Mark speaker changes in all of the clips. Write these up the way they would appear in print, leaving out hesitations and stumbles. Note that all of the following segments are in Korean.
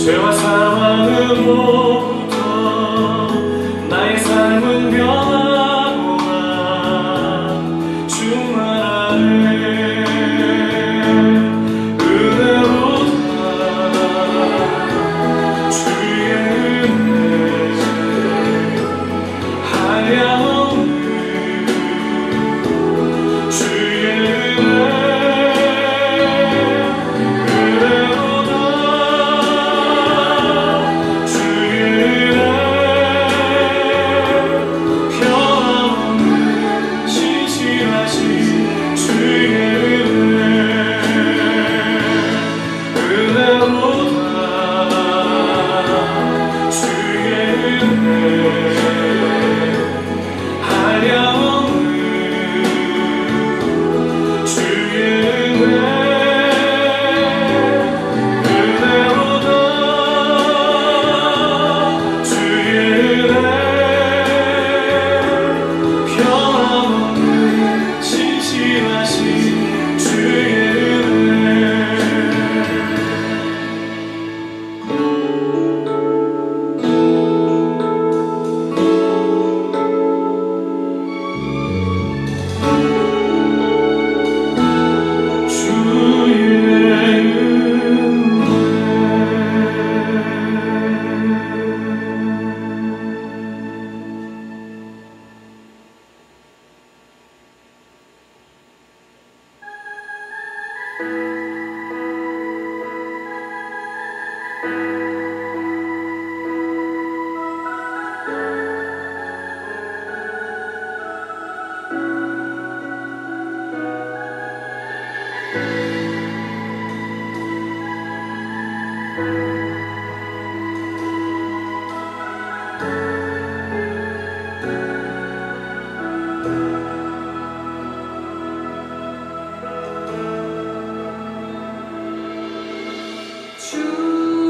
Speaker 1: 죄와 사망으로부터 나의 삶은 변하구나. 주만 아래 은혜로다. 주의 은혜 한량없는 주의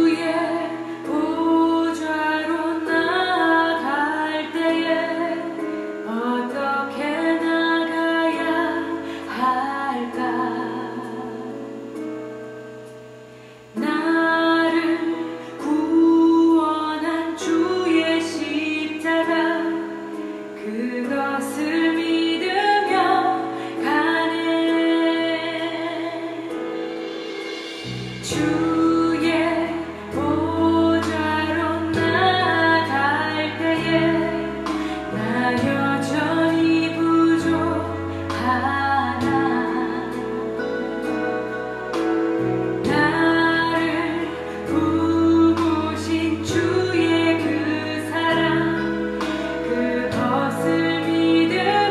Speaker 2: 주의 그 사랑 그것을 믿으며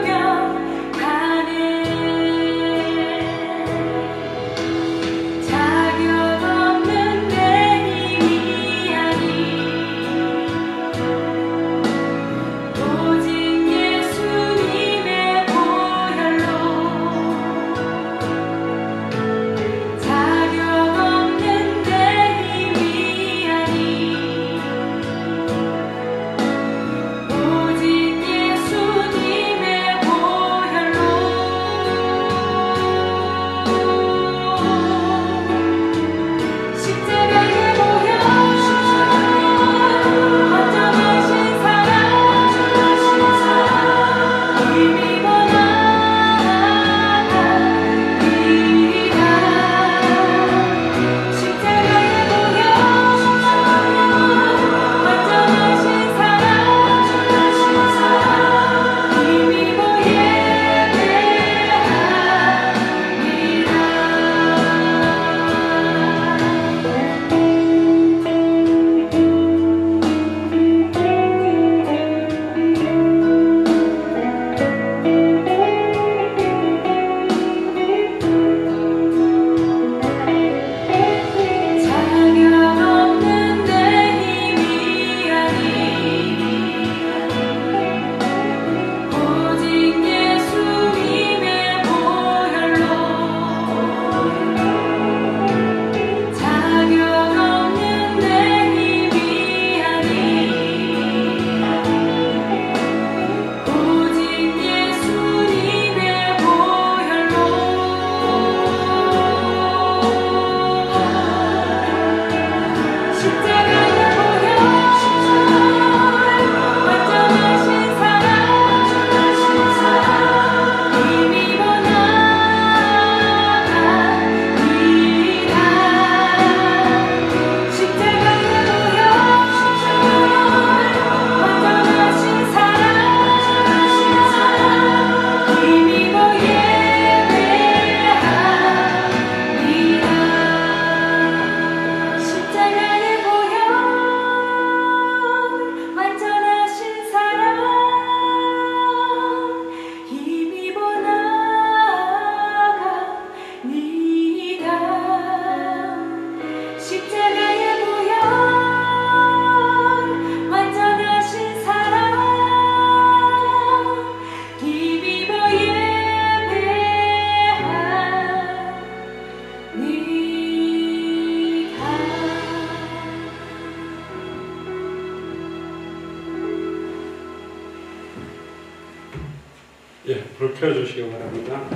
Speaker 2: 예, 불 켜주시기 바랍니다.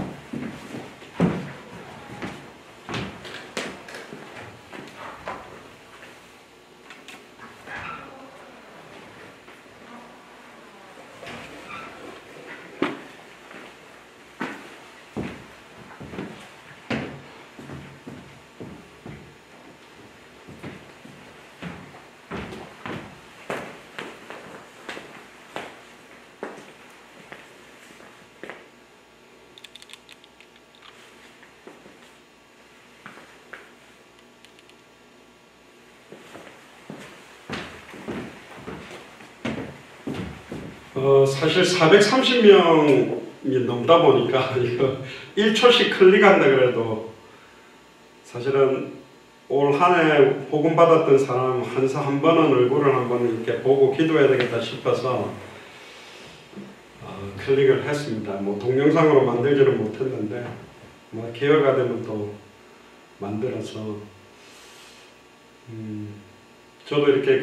Speaker 2: 사실 430명이 넘다 보니까 이거 1초씩 클릭한다 그래도 사실은 올 한 해 복음 받았던 사람 한 번은 얼굴을 한번 이렇게 보고 기도해야 되겠다 싶어서 클릭을 했습니다. 뭐 동영상으로 만들지는 못했는데 뭐 기회가 되면 또 만들어서 저도 이렇게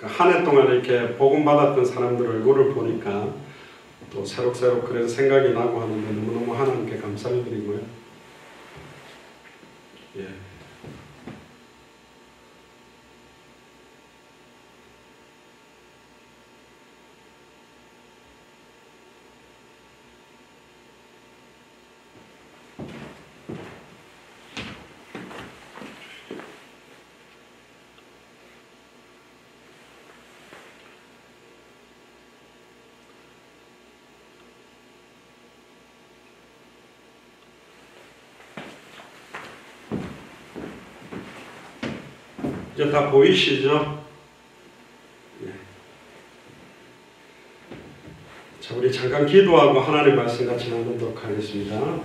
Speaker 2: 한 해 동안 이렇게 복음 받았던 사람들 얼굴을 보니까 또 새록새록 그런 생각이 나고 하는데 너무너무 하나님께 감사를 드리고요. 예. 이제 다 보이시죠? 예. 자, 우리 잠깐 기도하고 하나님 말씀 같이 나누도록 하겠습니다.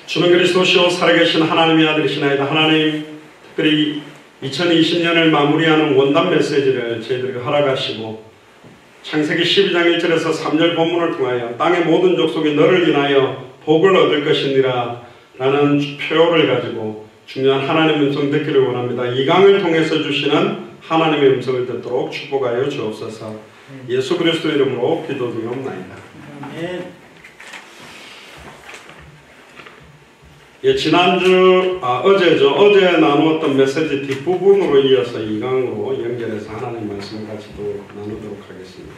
Speaker 2: 주는 그리스도시요 살아계신 하나님의 아들이시나이다. 하나님, 특별히 2020년을 마무리하는 원단 메시지를 저희들에게 허락하시고 창세기 12장 1절에서 3절 본문을 통하여 땅의 모든 족속이 너를 인하여 복을 얻을 것이니라 라는 표를 가지고 중요한 하나님의 음성 듣기를 원합니다. 이 강을 통해서 주시는 하나님의 음성을 듣도록 축복하여 주옵소서. 예수 그리스도 이름으로 기도드리옵나이다. 예, 지난주 어제 나누었던 메시지 뒷부분으로 이어서 이 강으로 연결해서 하나님 말씀을 같이 또 나누도록 하겠습니다.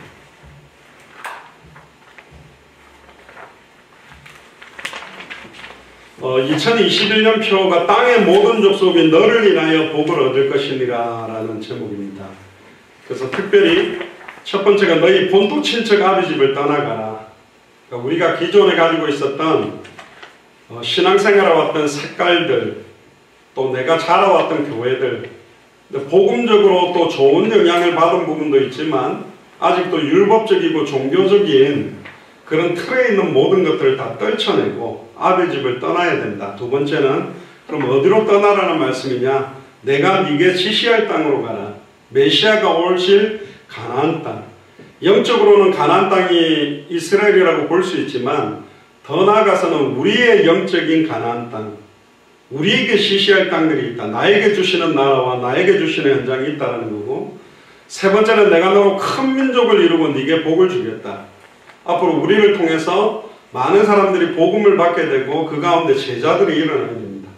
Speaker 2: 어, 2021년 표가 땅의 모든 족속이 너를 인하여 복을 얻을 것이니라 라는 제목입니다. 그래서 특별히 첫 번째가 너희 본토 친척 아비 집을 떠나가라. 그러니까 우리가 기존에 가지고 있었던 신앙생활에 왔던 색깔들, 또 내가 자라왔던 교회들, 복음적으로 또 좋은 영향을 받은 부분도 있지만 아직도 율법적이고 종교적인 그런 틀에 있는 모든 것들을 다 떨쳐내고 아비 집을 떠나야 된다. 두 번째는 그럼 어디로 떠나라는 말씀이냐? 내가 네게 지시할 땅으로 가라. 메시아가 오실 가나안 땅. 영적으로는 가나안 땅이 이스라엘이라고 볼 수 있지만 더 나아가서는 우리의 영적인 가나안 땅, 우리에게 지시할 땅들이 있다. 나에게 주시는 나라와 나에게 주시는 현장이 있다는 거고, 세 번째는 내가 너로 큰 민족을 이루고 네게 복을 주겠다. 앞으로 우리를 통해서 많은 사람들이 복음을 받게 되고 그 가운데 제자들이 일어나게 됩니다.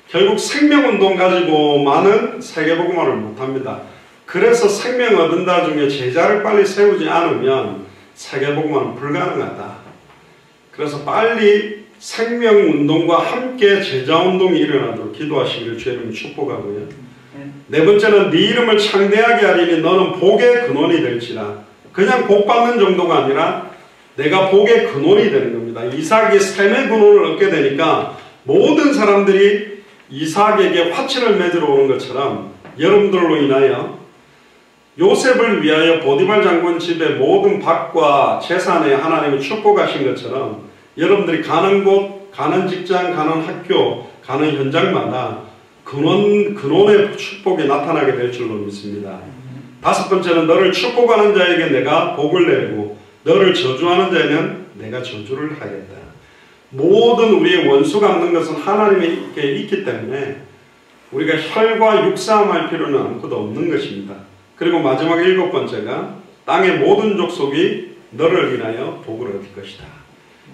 Speaker 2: 결국 생명운동 가지고 많은 세계복음화를 못합니다. 그래서 생명 얻은다 중에 제자를 빨리 세우지 않으면 세계복음화는 불가능하다. 그래서 빨리 생명운동과 함께 제자운동이 일어나도록 기도하시기를 주님 축복하고요. 네 번째는 네 이름을 창대하게 하리니 너는 복의 근원이 될지라. 그냥 복 받는 정도가 아니라 내가 복의 근원이 되는 겁니다. 이삭이 샘의 근원을 얻게 되니까 모든 사람들이 이삭에게 화친을 맺으러 오는 것처럼 여러분들로 인하여 요셉을 위하여 보디발 장군 집의 모든 밭과 재산에 하나님이 축복하신 것처럼 여러분들이 가는 곳, 가는 직장, 가는 학교, 가는 현장마다 근원의 축복이 나타나게 될 줄로 믿습니다. 다섯 번째는 너를 축복하는 자에게 내가 복을 내리고 너를 저주하는 자에는 내가 저주를 하겠다. 모든 우리의 원수 갚는 것은 하나님께 있기 때문에 우리가 혈과 육사함할 필요는 아무것도 없는 것입니다. 그리고 마지막 7번째가 땅의 모든 족속이 너를 인하여 복을 얻을 것이다.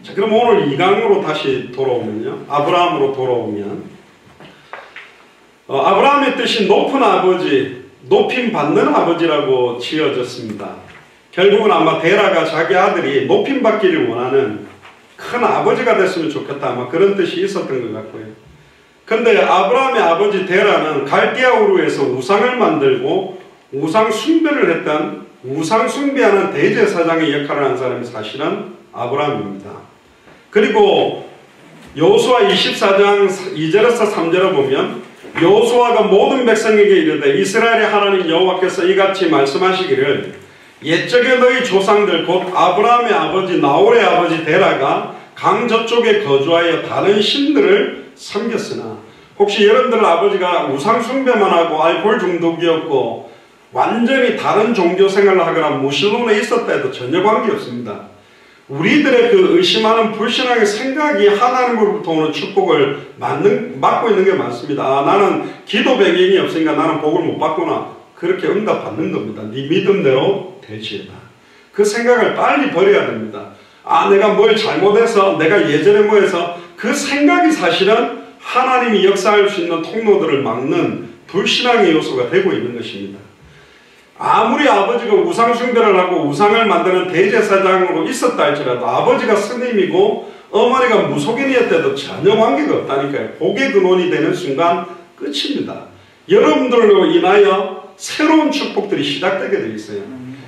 Speaker 2: 자, 그럼 오늘 2강으로 다시 돌아오면요. 아브라함으로 돌아오면 아브라함의 뜻이 높은 아버지, 높임 받는 아버지라고 지어졌습니다. 결국은 아마 데라가 자기 아들이 높임 받기를 원하는 큰 아버지가 됐으면 좋겠다. 아마 그런 뜻이 있었던 것 같고요. 근데 아브라함의 아버지 데라는 갈대아 우르에서 우상을 만들고 우상 숭배를 했던 우상 숭배하는 대제사장의 역할을 한 사람이 사실은 아브라함입니다. 그리고 여호수아 24장 2절에서 3절을 보면 여호수아가 모든 백성에게 이르되 이스라엘의 하나님 여호와께서 이같이 말씀하시기를 옛적에 너희 조상들 곧 아브라함의 아버지 나홀의 아버지 데라가 강 저쪽에 거주하여 다른 신들을 섬겼으나 혹시 여러분들 아버지가 우상 숭배만 하고 알코올 중독이었고 완전히 다른 종교 생활을 하거나 무신론에 있었다 해도 전혀 관계없습니다. 우리들의 그 의심하는 불신앙의 생각이 하나님으로부터 오는 축복을 막고 있는 게 많습니다. 아, 나는 기도 배경이 없으니까 나는 복을 못 받구나. 그렇게 응답받는 겁니다. 네 믿음대로 되지어다. 그 생각을 빨리 버려야 됩니다. 아, 내가 뭘 잘못해서 내가 예전에 뭐 해서 그 생각이 사실은 하나님이 역사할 수 있는 통로들을 막는 불신앙의 요소가 되고 있는 것입니다. 아무리 아버지가 우상 숭배를 하고 우상을 만드는 대제사장으로 있었다 할지라도 아버지가 스님이고 어머니가 무속인이었대도 전혀 관계가 없다니까요. 복의 근원이 되는 순간 끝입니다. 여러분들로 인하여 새로운 축복들이 시작되게 되어 있어요.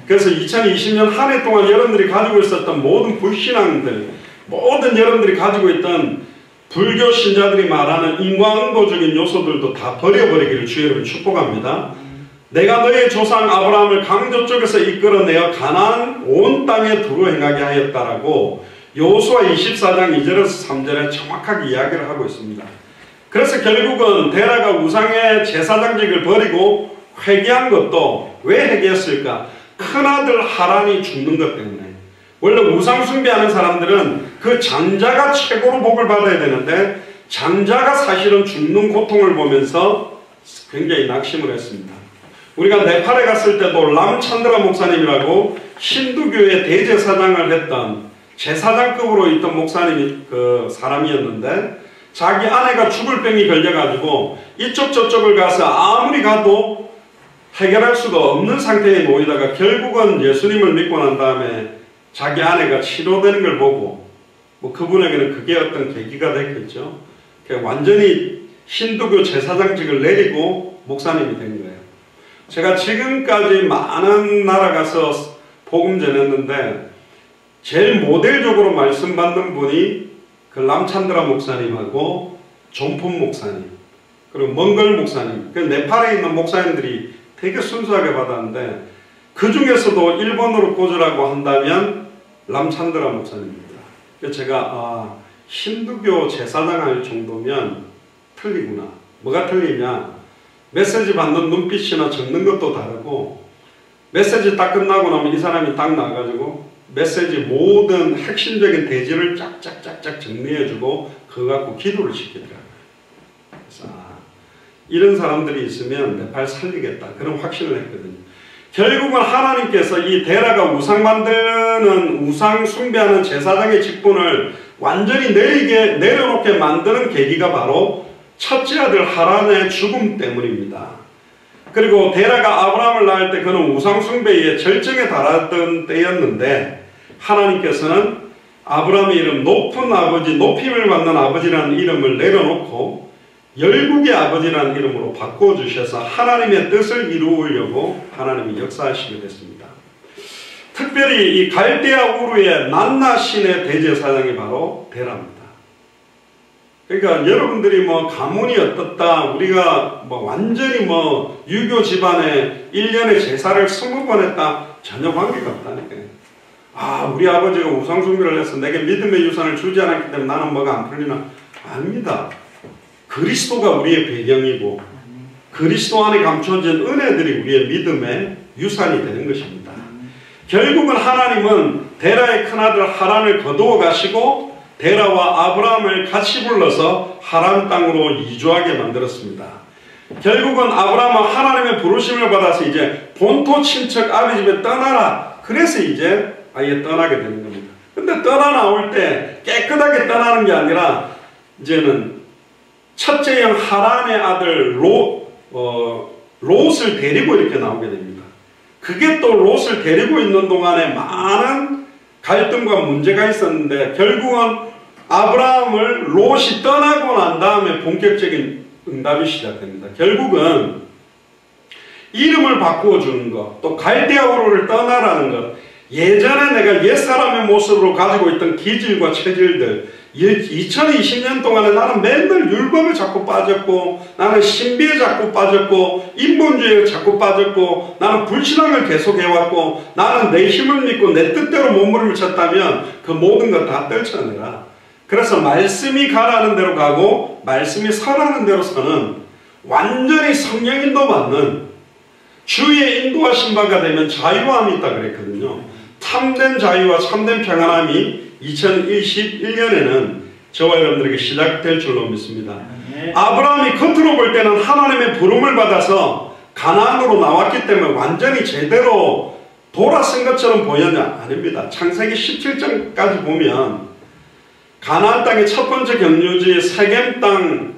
Speaker 2: 그래서 2020년 한 해 동안 여러분들이 가지고 있었던 모든 불신앙들, 모든 여러분들이 가지고 있던 불교 신자들이 말하는 인과응보적인 요소들도 다 버려버리기를 주 여러분 축복합니다. 내가 너의 조상 아브라함을 강저 쪽에서 이끌어내어 가나안 온 땅에 두루 행하게 하였다라고 여호수아 24장 2절에서 3절에 정확하게 이야기를 하고 있습니다. 그래서 결국은 데라가 우상의 제사장직을 버리고 회개한 것도 왜 회개했을까? 큰아들 하란이 죽는 것 때문에. 원래 우상 숭배하는 사람들은 그 장자가 최고로 복을 받아야 되는데 장자가 사실은 죽는 고통을 보면서 굉장히 낙심을 했습니다. 우리가 네팔에 갔을 때도 람찬드라 목사님이라고 힌두교의 대제사장을 했던 제사장급으로 있던 목사님이 그 사람이었는데 자기 아내가 죽을 병이 걸려가지고 이쪽 저쪽을 가서 아무리 가도 해결할 수가 없는 상태에 놓이다가 결국은 예수님을 믿고 난 다음에 자기 아내가 치료되는 걸 보고 뭐 그분에게는 그게 어떤 계기가 됐겠죠. 완전히 힌두교 제사장직을 내리고 목사님이 된 거예요. 제가 지금까지 많은 나라 가서 복음 전했는데 제일 모델적으로 말씀 받는 분이 그 람찬드라 목사님하고 존폰 목사님 그리고 멍걸 목사님 그 네팔에 있는 목사님들이 되게 순수하게 받았는데 그 중에서도 일본어로 꽂으라고 한다면 람찬드라 목사님입니다. 그래서 제가 힌두교 제사장 할 정도면 틀리구나. 뭐가 틀리냐? 메시지 받는 눈빛이나 적는 것도 다르고 메시지 딱 끝나고 나면 이 사람이 딱 나와가지고 메시지 모든 핵심적인 대지를 쫙쫙쫙쫙 정리해주고 그거 갖고 기도를 시키더라고요. 그래서 이런 사람들이 있으면 네팔 살리겠다 그런 확신을 했거든요. 결국은 하나님께서 이 데라가 우상 만드는 우상 숭배하는 제사장의 직분을 완전히 내려놓게 만드는 계기가 바로 첫째 아들 하란의 죽음 때문입니다. 그리고 데라가 아브라함을 낳을 때 그는 우상 숭배의 절정에 달았던 때였는데 하나님께서는 아브라함의 이름 높은 아버지, 높임을 받는 아버지라는 이름을 내려놓고 열국의 아버지라는 이름으로 바꿔주셔서 하나님의 뜻을 이루려고 하나님이 역사하시게 됐습니다. 특별히 이 갈대아 우르의 난나 신의 대제사장이 바로 데라입니다. 그러니까 여러분들이 뭐 가문이 어떻다, 우리가 뭐 완전히 뭐 유교 집안에 1년에 제사를 20번 했다, 전혀 관계가 없다니까요. 우리 아버지가 우상숭배를 해서 내게 믿음의 유산을 주지 않았기 때문에 나는 뭐가 안 풀리나? 아닙니다. 그리스도가 우리의 배경이고 그리스도 안에 감춰진 은혜들이 우리의 믿음의 유산이 되는 것입니다. 결국은 하나님은 데라의 큰아들 하란을 거두어 가시고 데라와 아브라함을 같이 불러서 하란 땅으로 이주하게 만들었습니다. 결국은 아브라함은 하나님의 부르심을 받아서 이제 본토 친척 아비 집에 떠나라. 그래서 이제 아예 떠나게 되는 겁니다. 근데 떠나 나올 때 깨끗하게 떠나는 게 아니라 이제는 첫째 형 하란의 아들 롯을 데리고 이렇게 나오게 됩니다. 그게 또 롯을 데리고 있는 동안에 많은 갈등과 문제가 있었는데 결국은 아브라함을 롯이 떠나고 난 다음에 본격적인 응답이 시작됩니다. 결국은 이름을 바꾸어 주는 것, 또 갈대아 우르를 떠나라는 것, 예전에 내가 옛사람의 모습으로 가지고 있던 기질과 체질들, 2020년 동안에 나는 맨날 율법에 자꾸 빠졌고, 나는 신비에 자꾸 빠졌고, 인본주의에 자꾸 빠졌고, 나는 불신앙을 계속해왔고, 나는 내 힘을 믿고 내 뜻대로 몸부림을 쳤다면 그 모든 것 다 떨쳐내라. 그래서 말씀이 가라는 대로 가고 말씀이 서라는 대로 서는 완전히 성령 인도 받는 주의 인도하신 바가 되면 자유함이 있다 그랬거든요. 참된 자유와 참된 평안함이 2021년에는 저와 여러분들에게 시작될 줄로 믿습니다. 아브라함이 겉으로 볼 때는 하나님의 부름을 받아서 가나안으로 나왔기 때문에 완전히 제대로 돌아선 것처럼 보였냐? 아닙니다. 창세기 17장까지 보면 가나안 땅의 첫 번째 경유지 세겜 땅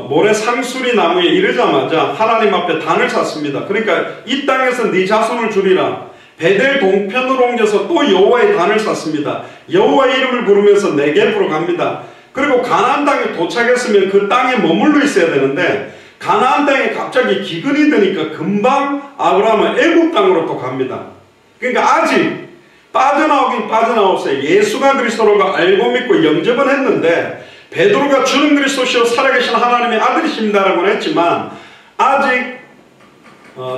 Speaker 2: 모래 상수리 나무에 이르자마자 하나님 앞에 단을 샀습니다. 그러니까 이 땅에서 네 자손을 주리라. 베델 동편으로 옮겨서 또 여호와의 단을 샀습니다. 여호와의 이름을 부르면서 네겝으로 갑니다. 그리고 가나안 땅에 도착했으면 그 땅에 머물러 있어야 되는데 가나안 땅에 갑자기 기근이 드니까 금방 아브라함은 애굽 땅으로 또 갑니다. 그러니까 아직 빠져나오긴 빠져나왔어요. 예수가 그리스도로가 알고 믿고 영접은 했는데 베드로가 주는 그리스도시요 살아계신 하나님의 아들이십니다라고는 했지만 아직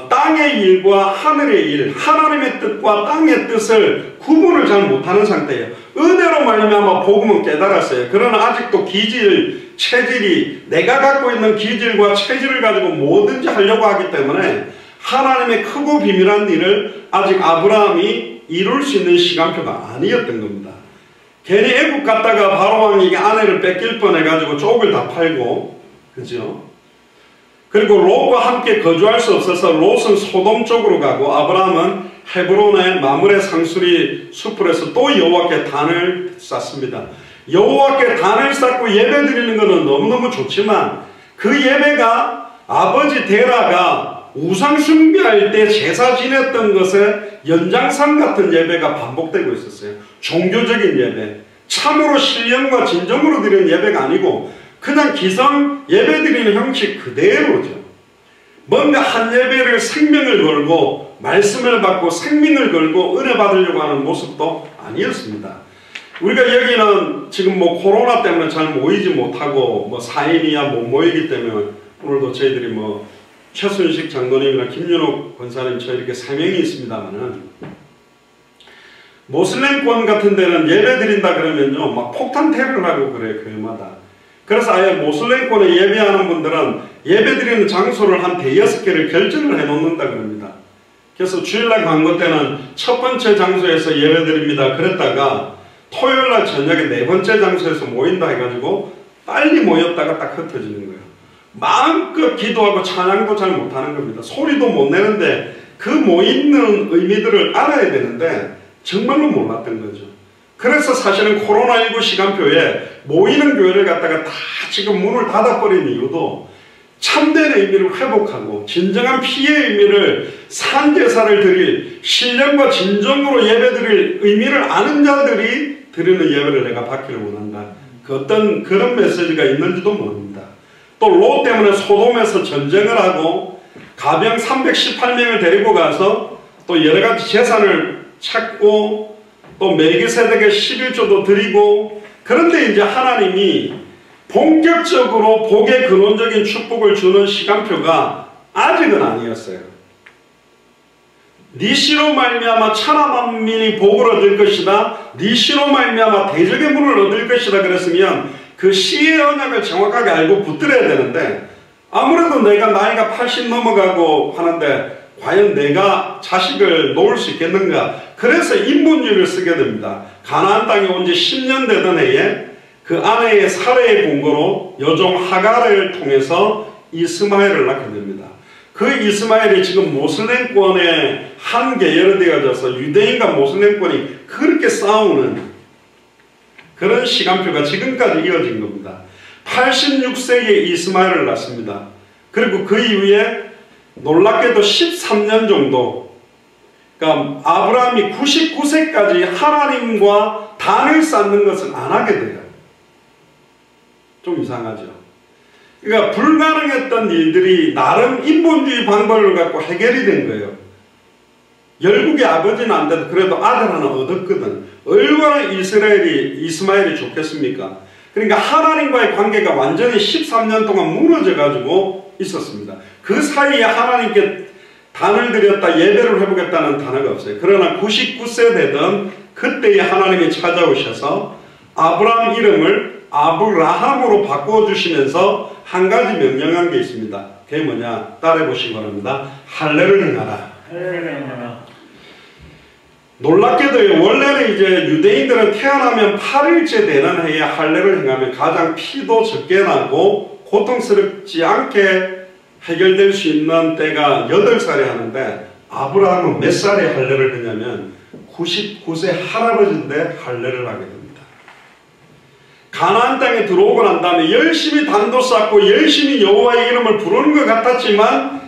Speaker 2: 땅의 일과 하늘의 일, 하나님의 뜻과 땅의 뜻을 구분을 잘 못하는 상태예요. 은혜로 말미암아 복음은 깨달았어요. 그러나 아직도 기질, 체질이 내가 갖고 있는 기질과 체질을 가지고 뭐든지 하려고 하기 때문에 하나님의 크고 비밀한 일을 아직 아브라함이 이룰 수 있는 시간표가 아니었던 겁니다. 괜히 애국 갔다가 바로왕에게 아내를 뺏길 뻔해가지고 쪽을 다 팔고, 그죠? 그리고 롯과 함께 거주할 수 없어서 롯은 소돔 쪽으로 가고 아브라함은 헤브론의 마므레 상수리 숲에서 또 여호와께 단을 쌓습니다. 여호와께 단을 쌓고 예배 드리는 것은 너무너무 좋지만 그 예배가 아버지 데라가 우상 숭배할 때 제사 지냈던 것의 연장선 같은 예배가 반복되고 있었어요. 종교적인 예배, 참으로 신령과 진정으로 드리는 예배가 아니고 그냥 기성 예배 드리는 형식 그대로죠. 뭔가 한 예배를 생명을 걸고 말씀을 받고 생명을 걸고 은혜 받으려고 하는 모습도 아니었습니다. 우리가 여기는 지금 뭐 코로나 때문에 잘 모이지 못하고 뭐 4인이야 못 모이기 때문에 오늘도 저희들이 뭐 최순식 장로님이나 김윤옥 권사님 저 이렇게 3명이 있습니다만은 모슬렘권 같은 데는 예배 드린다 그러면요 막 폭탄 테러를 하고 그래요 교회마다. 그래서 아예 모슬렘권에 예배하는 분들은 예배 드리는 장소를 한 5-6개를 결정을 해 놓는다 그럽니다. 그래서 주일날 광고 때는 첫 번째 장소에서 예배 드립니다 그랬다가 토요일날 저녁에 4번째 장소에서 모인다 해가지고 빨리 모였다가 딱 흩어지는 거예요. 마음껏 기도하고 찬양도 잘 못하는 겁니다. 소리도 못 내는데 그 모이는 의미들을 알아야 되는데 정말로 몰랐던 거죠. 그래서 사실은 코로나19 시간표에 모이는 교회를 갖다가 다 지금 문을 닫아버린 이유도 참된 의미를 회복하고 진정한 피의 의미를 산제사를 드릴 신령과 진정으로 예배드릴 의미를 아는 자들이 드리는 예배를 내가 받기를 원한다. 그 어떤 그런 메시지가 있는지도 모릅니다. 또 롯 때문에 소돔에서 전쟁을 하고 가병 318명을 데리고 가서 또 여러가지 재산을 찾고 또 멜기세덱의 11조도 드리고 그런데 이제 하나님이 본격적으로 복의 근원적인 축복을 주는 시간표가 아직은 아니었어요. 네 씨로 말미암아 천하 만민이 복을 얻을 것이다. 네 씨로 말미암아 대적의 문을 얻을 것이다 그랬으면 그 씨의 언약을 정확하게 알고 붙들어야 되는데 아무래도 내가 나이가 80 넘어가고 하는데 과연 내가 자식을 놓을 수 있겠는가? 그래서 인본주의를 쓰게 됩니다. 가나안 땅에 온 지 10년 되던 해에 그 아내의 살해의 공고로 여종 하갈을 통해서 이스마엘을 낳게 됩니다. 그 이스마엘이 지금 모슬렘권의 한 계열이 되어져서 유대인과 모슬렘권이 그렇게 싸우는 그런 시간표가 지금까지 이어진 겁니다. 86세에 이스마엘을 낳습니다. 그리고 그 이후에 놀랍게도 13년 정도, 그러니까 아브라함이 99세까지 하나님과 단을 쌓는 것을 안 하게 돼요. 좀 이상하죠. 그러니까 불가능했던 일들이 나름 인본주의 방법을 갖고 해결이 된 거예요. 열국의 아버지는 안 돼도 그래도 아들 하나 얻었거든. 얼마나 이스마엘이 좋겠습니까? 그러니까 하나님과의 관계가 완전히 13년 동안 무너져가지고 있었습니다. 그 사이에 하나님께 단을 드렸다, 예배를 해보겠다는 단어가 없어요. 그러나 99세 되던 그때에 하나님이 찾아오셔서 아브라함 이름을 아브라함으로 바꿔주시면서 한 가지 명령한 게 있습니다. 그게 뭐냐? 따라해보시기 바랍니다. 할례를 행하라. 놀랍게도 원래는 이제 유대인들은 태어나면 8일째 되는 해에 할례를 행하면 가장 피도 적게 나고 고통스럽지 않게 해결될 수 있는 때가 8살에 하는데, 아브라함은 몇 살에 할례를 했냐면 99세 할아버지인데 할례를 하게 됩니다. 가나안 땅에 들어오고 난 다음에 열심히 단도 쌓고 열심히 여호와의 이름을 부르는 것 같았지만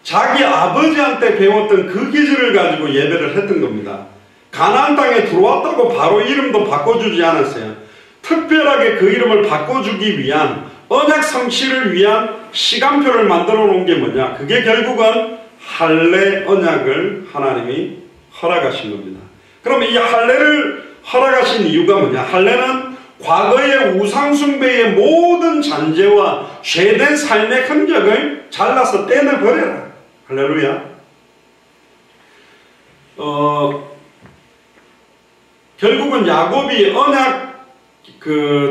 Speaker 2: 자기 아버지한테 배웠던 그 기질을 가지고 예배를 했던 겁니다. 가나안 땅에 들어왔다고 바로 이름도 바꿔주지 않았어요. 특별하게 그 이름을 바꿔주기 위한 언약 성취를 위한 시간표를 만들어 놓은 게 뭐냐? 그게 결국은 할례 언약을 하나님이 허락하신 겁니다. 그럼 이 할례를 허락하신 이유가 뭐냐? 할례는 과거의 우상숭배의 모든 잔재와 죄된 삶의 흔적을 잘라서 떼내버려라. 할렐루야. 결국은 야곱이 언약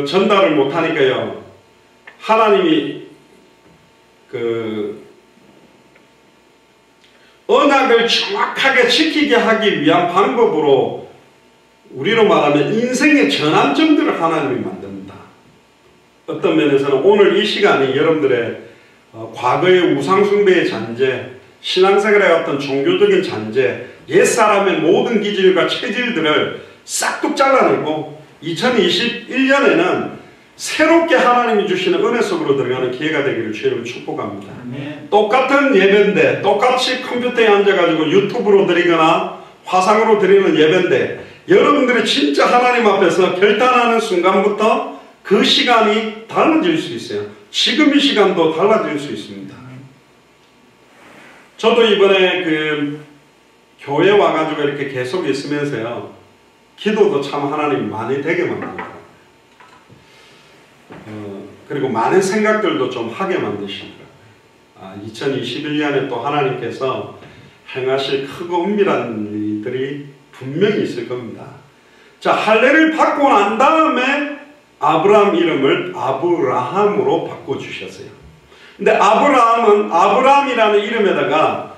Speaker 2: 전달을 못하니까요, 하나님이 언약을 정확하게 지키게 하기 위한 방법으로, 우리로 말하면 인생의 전환점들을 하나님이 만듭니다. 어떤 면에서는 오늘 이 시간이 여러분들의 과거의 우상숭배의 잔재, 신앙생활의 어떤 종교적인 잔재, 옛사람의 모든 기질과 체질들을 싹둑 잘라내고 2021년에는 새롭게 하나님이 주시는 은혜 속으로 들어가는 기회가 되기를 주님을 축복합니다. 똑같은 예배인데, 똑같이 컴퓨터에 앉아가지고 유튜브로 드리거나 화상으로 드리는 예배인데, 여러분들이 진짜 하나님 앞에서 결단하는 순간부터 그 시간이 달라질 수 있어요. 지금 이 시간도 달라질 수 있습니다. 저도 이번에 교회 와가지고 이렇게 계속 있으면서요, 기도도 참 하나님이 많이 되게 만들더라고요. 그리고 많은 생각들도 좀 하게 만드시더라고요. 2021년에 또 하나님께서 행하실 크고 은밀한 일들이 분명히 있을 겁니다. 자, 할례를 받고 난 다음에 아브라함 이름을 아브라함으로 바꿔주셨어요. 근데 아브라함은 아브라함이라는 이름에다가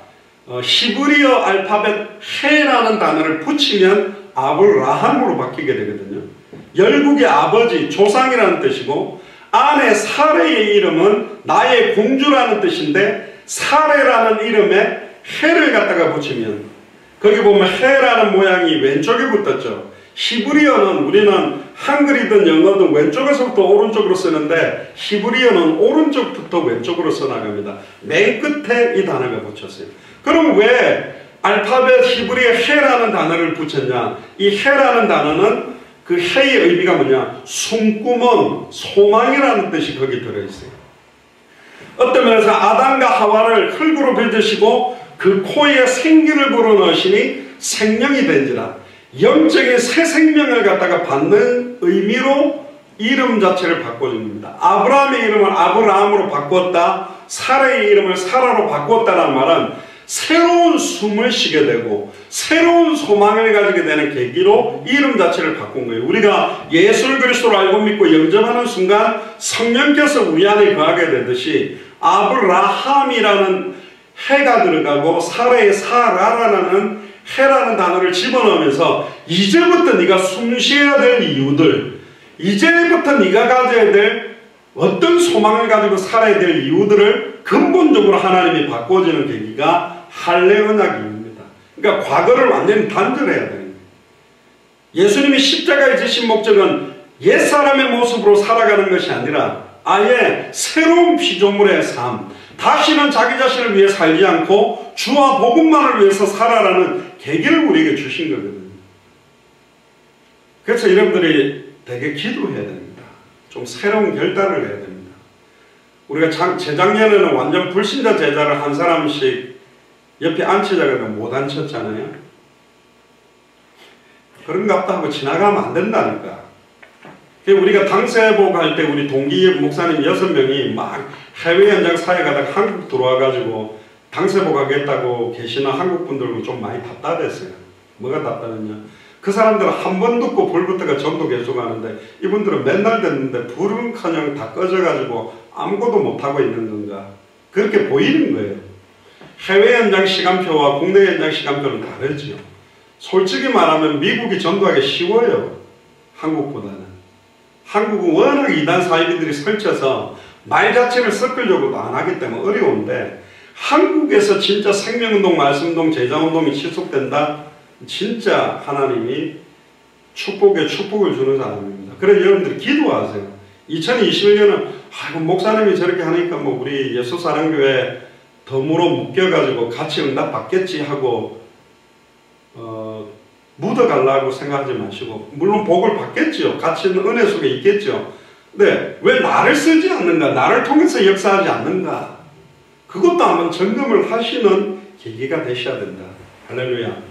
Speaker 2: 히브리어 알파벳 헤라는 단어를 붙이면 아브라함으로 바뀌게 되거든요. 열국의 아버지, 조상이라는 뜻이고, 아내 사레의 이름은 나의 공주라는 뜻인데, 사레라는 이름에 헤를 갖다가 붙이면, 거기 보면 헤라는 모양이 왼쪽에 붙었죠. 히브리어는, 우리는 한글이든 영어든 왼쪽에서부터 오른쪽으로 쓰는데, 히브리어는 오른쪽부터 왼쪽으로 써나갑니다. 맨 끝에 이 단어가 붙였어요. 그럼 왜 알파벳 히브리어 헤라는 단어를 붙였냐? 이 헤라는 단어는 그 헤의 의미가 뭐냐? 숨구멍, 소망이라는 뜻이 거기 들어있어요. 어떤 면에서 아담과 하와를 흙으로 빚으시고 그 코에 생기를 불어넣으시니 생명이 된지라, 영적인 새 생명을 갖다가 받는 의미로 이름 자체를 바꿔준 겁니다. 아브라함의 이름을 아브라함으로 바꿨다, 사라의 이름을 사라로 바꿨다는 말은 새로운 숨을 쉬게 되고 새로운 소망을 가지게 되는 계기로 이름 자체를 바꾼 거예요. 우리가 예수 그리스도를 알고 믿고 영접하는 순간 성령께서 우리 안에 거하게 되듯이 아브라함이라는 해가 들어가고 사라의 사라라는 해라는 단어를 집어넣으면서 이제부터 네가 숨 쉬어야 될 이유들, 이제부터 네가 가져야 될 어떤 소망을 가지고 살아야 될 이유들을 근본적으로 하나님이 바꿔지는 계기가 할례 언약입니다. 그러니까 과거를 완전히 단절해야 되는 거예요. 예수님이 십자가에 지신 목적은 옛사람의 모습으로 살아가는 것이 아니라 아예 새로운 피조물의 삶, 다시는 자기 자신을 위해 살지 않고 주와 복음만을 위해서 살아라는 계기를 우리에게 주신 거거든요. 그래서 여러분들이 되게 기도해야 됩니다. 좀 새로운 결단을 해야 됩니다. 우리가 재작년에는 완전 불신자 제자를 한 사람씩 옆에 앉히자고 못 앉혔잖아요. 그런갑다 하고 지나가면 안 된다니까. 우리가 당세복 할 때 우리 동기 목사님 6명이 막 해외 현장 사회 가다가 한국 들어와가지고 당세복 하겠다고 계시는 한국 분들도 좀 많이 답답했어요. 뭐가 답답했냐? 그 사람들은 한 번 듣고 불붙다가 전도 계속하는데 이분들은 맨날 듣는데 불은커녕 다 꺼져가지고 아무것도 못하고 있는 건가? 그렇게 보이는 거예요. 해외 현장 시간표와 국내 현장 시간표는 다르죠. 솔직히 말하면 미국이 전도하기 쉬워요. 한국보다는. 한국은 워낙 이단 사이비들이 설쳐서 말 자체를 섞으려고도 안 하기 때문에 어려운데 한국에서 진짜 생명운동, 말씀운동, 제자운동이 지속된다? 진짜 하나님이 축복에 축복을 주는 사람입니다. 그래서 여러분들이 기도하세요. 2021년은 아이고 목사님이 저렇게 하니까 뭐 우리 예수사랑교회 덤으로 묶여가지고 같이 응답 받겠지 하고 묻어가려고 생각하지 마시고 물론 복을 받겠죠. 같이 은혜 속에 있겠죠. 근데 왜 나를 쓰지 않는가? 나를 통해서 역사하지 않는가? 그것도 한번 점검을 하시는 계기가 되셔야 된다. 할렐루야.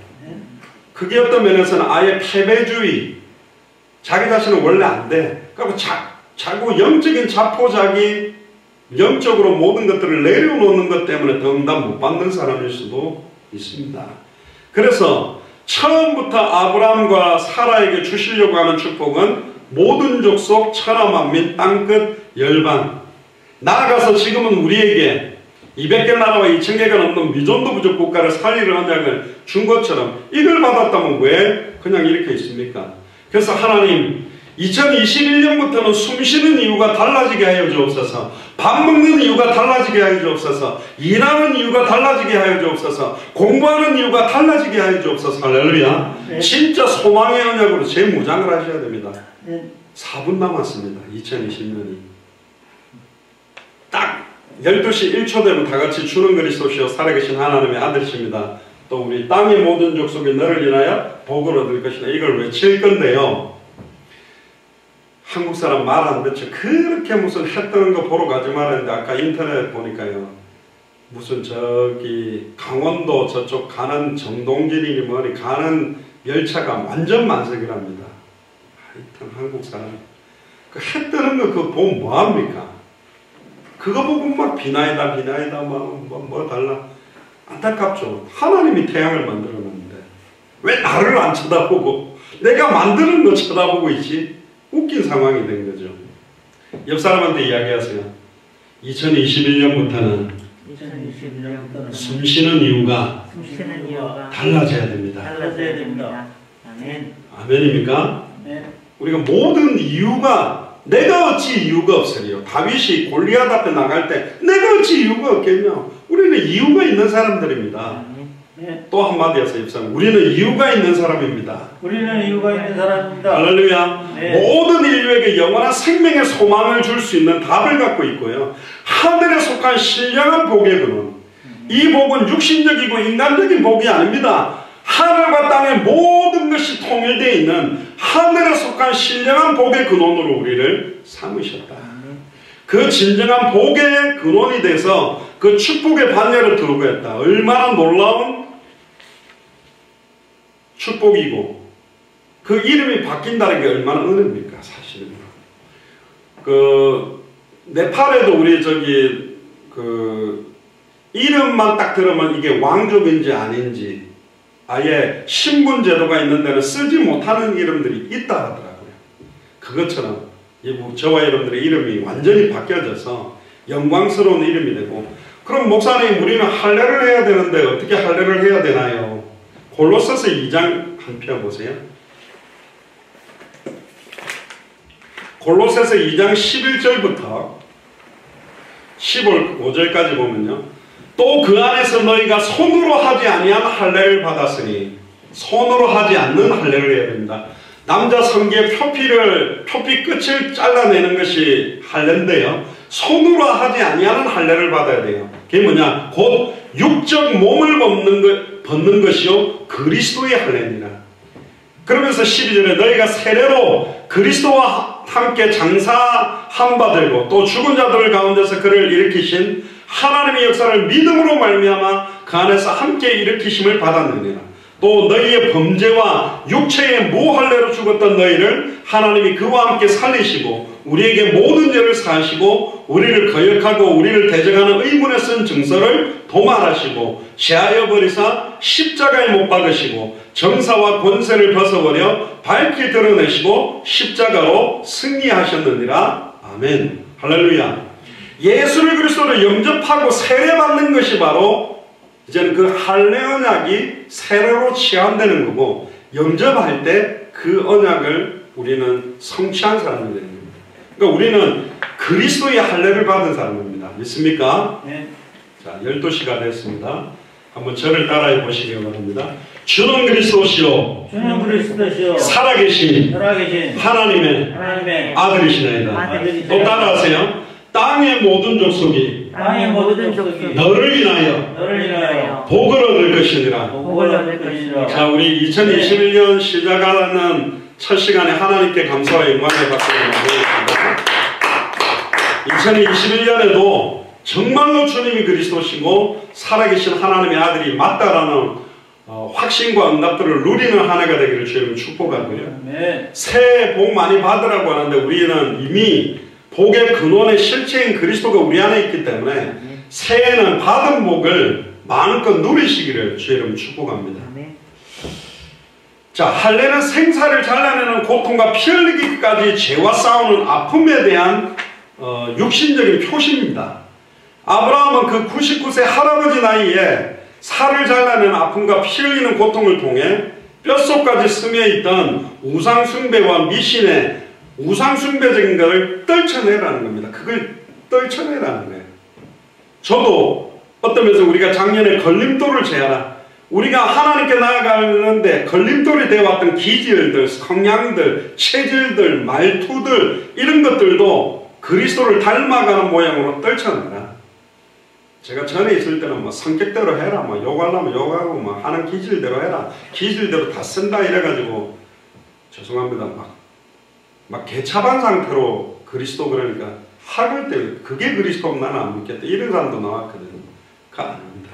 Speaker 2: 그게 어떤 면에서는 아예 패배주의, 자기 자신은 원래 안 돼. 그리고 자꾸 영적인 자포자기, 영적으로 모든 것들을 내려놓는 것 때문에 더 응답 못 받는 사람일 수도 있습니다. 그래서 처음부터 아브라함과 사라에게 주시려고 하는 축복은 모든 족속 천하만민 땅끝 열방, 나아가서 지금은 우리에게 200개 나라와 2000개가 넘는 미전도 부족 국가를 살리는 언약을 준 것처럼 이걸 받았다면 왜 그냥 이렇게 있습니까? 그래서 하나님 2021년부터는 숨쉬는 이유가 달라지게 하여 주옵소서, 밥 먹는 이유가 달라지게 하여 주옵소서, 일하는 이유가 달라지게 하여 주옵소서, 공부하는 이유가 달라지게 하여 주옵소서. 할렐루야. 네. 진짜 소망의 언약으로 재무장을 하셔야 됩니다. 네. 4분 남았습니다. 2020년이 딱 12시 1초 되면 다 같이 주는 그리스도시요 살아계신 하나님의 아들이십니다. 또 우리 땅의 모든 족속이 너를 인하여 복을 얻을 것이다. 이걸 외칠 건데요. 한국 사람 말 안 듣죠. 그렇게 무슨 해 뜨는 거 보러 가지 말았는데 아까 인터넷 보니까요. 무슨 저기 강원도 저쪽 가는 정동길이니 뭐니 가는 열차가 완전 만석이랍니다. 하여튼 한국 사람 그 해 뜨는 거 그거 보면 뭐합니까? 그거 보고 막 비나이다 뭐 달라. 안타깝죠. 하나님이 태양을 만들어놨는데 왜 나를 안 쳐다보고 내가 만드는 거 쳐다보고 있지? 웃긴 상황이 된 거죠. 옆 사람한테 이야기하세요. 2021년부터는 숨쉬는 이유가 달라져야 됩니다.
Speaker 3: 아멘.
Speaker 2: 아멘입니까?
Speaker 3: 네.
Speaker 2: 우리가 모든 이유가 내가 어찌 이유가 없으리요. 다윗이 골리앗 앞에 나갈 때 내가 어찌 이유가 없겠냐. 우리는 이유가 있는 사람들입니다.
Speaker 3: 네.
Speaker 2: 또 한마디 하세요. 우리는 이유가 있는 사람입니다.
Speaker 3: 우리는 이유가 있는 사람입니다.
Speaker 2: 할렐루야.
Speaker 3: 네.
Speaker 2: 모든 인류에게 영원한 생명의 소망을 줄 수 있는 답을 갖고 있고요. 하늘에 속한 신령한 복의 근원. 이 복은 육신적이고 인간적인 복이 아닙니다. 하늘과 땅의 모든 것이 통일되어 있는 하늘에 속한 신령한 복의 근원으로 우리를 삼으셨다. 그 진정한 복의 근원이 돼서 그 축복의 반열을 들고 했다. 얼마나 놀라운 축복이고 그 이름이 바뀐다는 게 얼마나 은혜입니까? 사실은 그 네팔에도 우리 저기 그 이름만 딱 들으면 이게 왕족인지 아닌지 아예 신분 제도가 있는 데는 쓰지 못하는 이름들이 있다 하더라고요. 그것처럼 저와 여러분들의 이름이 완전히 바뀌어져서 영광스러운 이름이 되고, 그럼 목사님 우리는 할례를 해야 되는데 어떻게 할례를 해야 되나요? 골로새서 2장 한 편 보세요. 골로새서 2장 11절부터 15절까지 보면요. 또 그 안에서 너희가 손으로 하지 아니한 할례를 받았으니, 손으로 하지 않는 할례를 해야 됩니다. 남자 성기의 표피 끝을 잘라내는 것이 할례인데요. 손으로 하지 아니하는 할례를 받아야 돼요. 그게 뭐냐? 곧 육적 몸을 벗는 것이요 그리스도의 할례니라. 그러면서 12절에 너희가 세례로 그리스도와 함께 장사한 바 되고 또 죽은 자들 가운데서 그를 일으키신 하나님의 역사를 믿음으로 말미암아 그 안에서 함께 일으키심을 받았느니라. 또 너희의 범죄와 육체의 무할례로 죽었던 너희를 하나님이 그와 함께 살리시고 우리에게 모든 죄를 사하시고 우리를 거역하고 우리를 대적하는 의문에 쓴 증서를 도말하시고 제하여 버리사 십자가에 못 박으시고 정사와 권세를 벗어버려 밝히 드러내시고 십자가로 승리하셨느니라. 아멘. 할렐루야. 예수를 그리스도를 영접하고 세례받는 것이 바로 이제는 그 할례 언약이 세례로 치환되는 거고, 영접할 때 그 언약을 우리는 성취한 사람이 되는 겁니다. 그러니까 우리는 그리스도의 할례를 받은 사람입니다. 믿습니까?
Speaker 3: 네.
Speaker 2: 자, 12시가 됐습니다. 한번 저를 따라해 보시기 바랍니다. 주는 그리스도시요
Speaker 3: 주는 그리스도시요
Speaker 2: 살아계신 하나님의 아들이시나이다. 또 따라하세요. 땅의 모든 족속이 너를 인하여 복을 얻을 것이니라. 자, 우리 2021년 시작하는 첫 시간에 하나님께 감사와 영광을 받고 있습니다. 2021년에도 정말로 주님이 그리스도시고 살아계신 하나님의 아들이 맞다라는 확신과 응답들을 누리는 한 해가 되기를 주님 축복하고요.
Speaker 3: 네.
Speaker 2: 새해 복 많이 받으라고 하는데 우리는 이미 복의 근원의 실체인 그리스도가 우리 안에 있기 때문에 새해는 받은 복을 마음껏 누리시기를 주님 축복합니다. 자, 할례는 생사를 잘라내는 고통과 피 흘리기까지 죄와 싸우는 아픔에 대한 육신적인 표시입니다. 아브라함은 그 99세 할아버지 나이에 살을 잘라내는 아픔과 피 흘리는 고통을 통해 뼛속까지 스며있던 우상숭배와 미신의 우상숭배적인 것을 떨쳐내라는 겁니다. 그걸 떨쳐내라는 거예요. 저도 어떤 면에서 우리가 작년에 걸림돌을 제하라, 우리가 하나님께 나아가는데 걸림돌이 되어왔던 기질들, 성향들, 체질들, 말투들, 이런 것들도 그리스도를 닮아가는 모양으로 떨쳐내라. 제가 전에 있을 때는 뭐 성격대로 해라, 뭐 욕하려면 욕하고, 뭐 하는 기질대로 해라, 기질대로 다 쓴다 이래가지고, 죄송합니다, 막 개차반 상태로 그리스도, 그러니까 학을 때 그게 그리스도면 나는 안 믿겠다 이런 사람도 나왔거든요. 그거 아닙니다.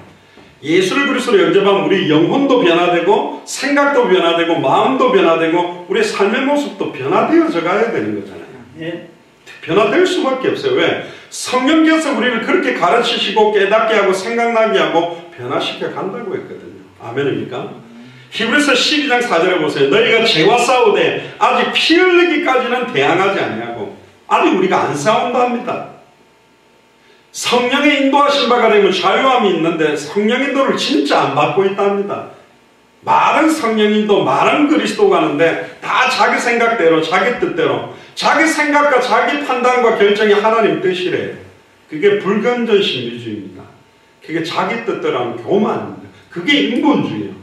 Speaker 2: 예수를 그리스도로 영접하면 우리 영혼도 변화되고 생각도 변화되고 마음도 변화되고 우리 삶의 모습도 변화되어져 가야 되는 거잖아요.
Speaker 3: 네.
Speaker 2: 변화될 수밖에 없어요. 왜? 성령께서 우리를 그렇게 가르치시고 깨닫게 하고 생각나게 하고 변화시켜 간다고 했거든요. 아멘입니까? 히브리서 12장 4절에 보세요. 너희가 죄와 싸우되 아직 피 흘리기까지는 대항하지 아니하고, 아직 우리가 안 싸운다 합니다. 성령의 인도하신 바가 되면 자유함이 있는데 성령 인도를 진짜 안 받고 있다 합니다. 말은 성령 인도, 말은 그리스도 가는데 다 자기 생각대로, 자기 뜻대로, 자기 생각과 자기 판단과 결정이 하나님 뜻이래요. 그게 불건전 신비주의입니다. 그게 자기 뜻대로 하는 교만입니다. 그게 인본주의예요.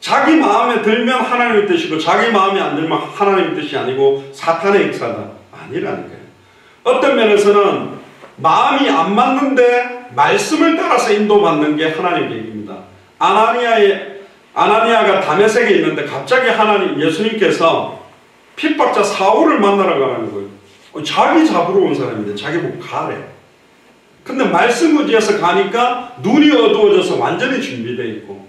Speaker 2: 자기 마음에 들면 하나님의 뜻이고 자기 마음에 안 들면 하나님의 뜻이 아니고 사탄의 역사가 아니라니까요. 어떤 면에서는 마음이 안 맞는데 말씀을 따라서 인도받는 게 하나님의 얘기입니다. 아나니아가 다메섹에 있는데 갑자기 예수님께서 핍박자 사울을 만나러 가라는 거예요. 자기 잡으러 온 사람인데 자기 보고 가래. 근데 말씀 의지해서 가니까 눈이 어두워져서 완전히 준비되어 있고,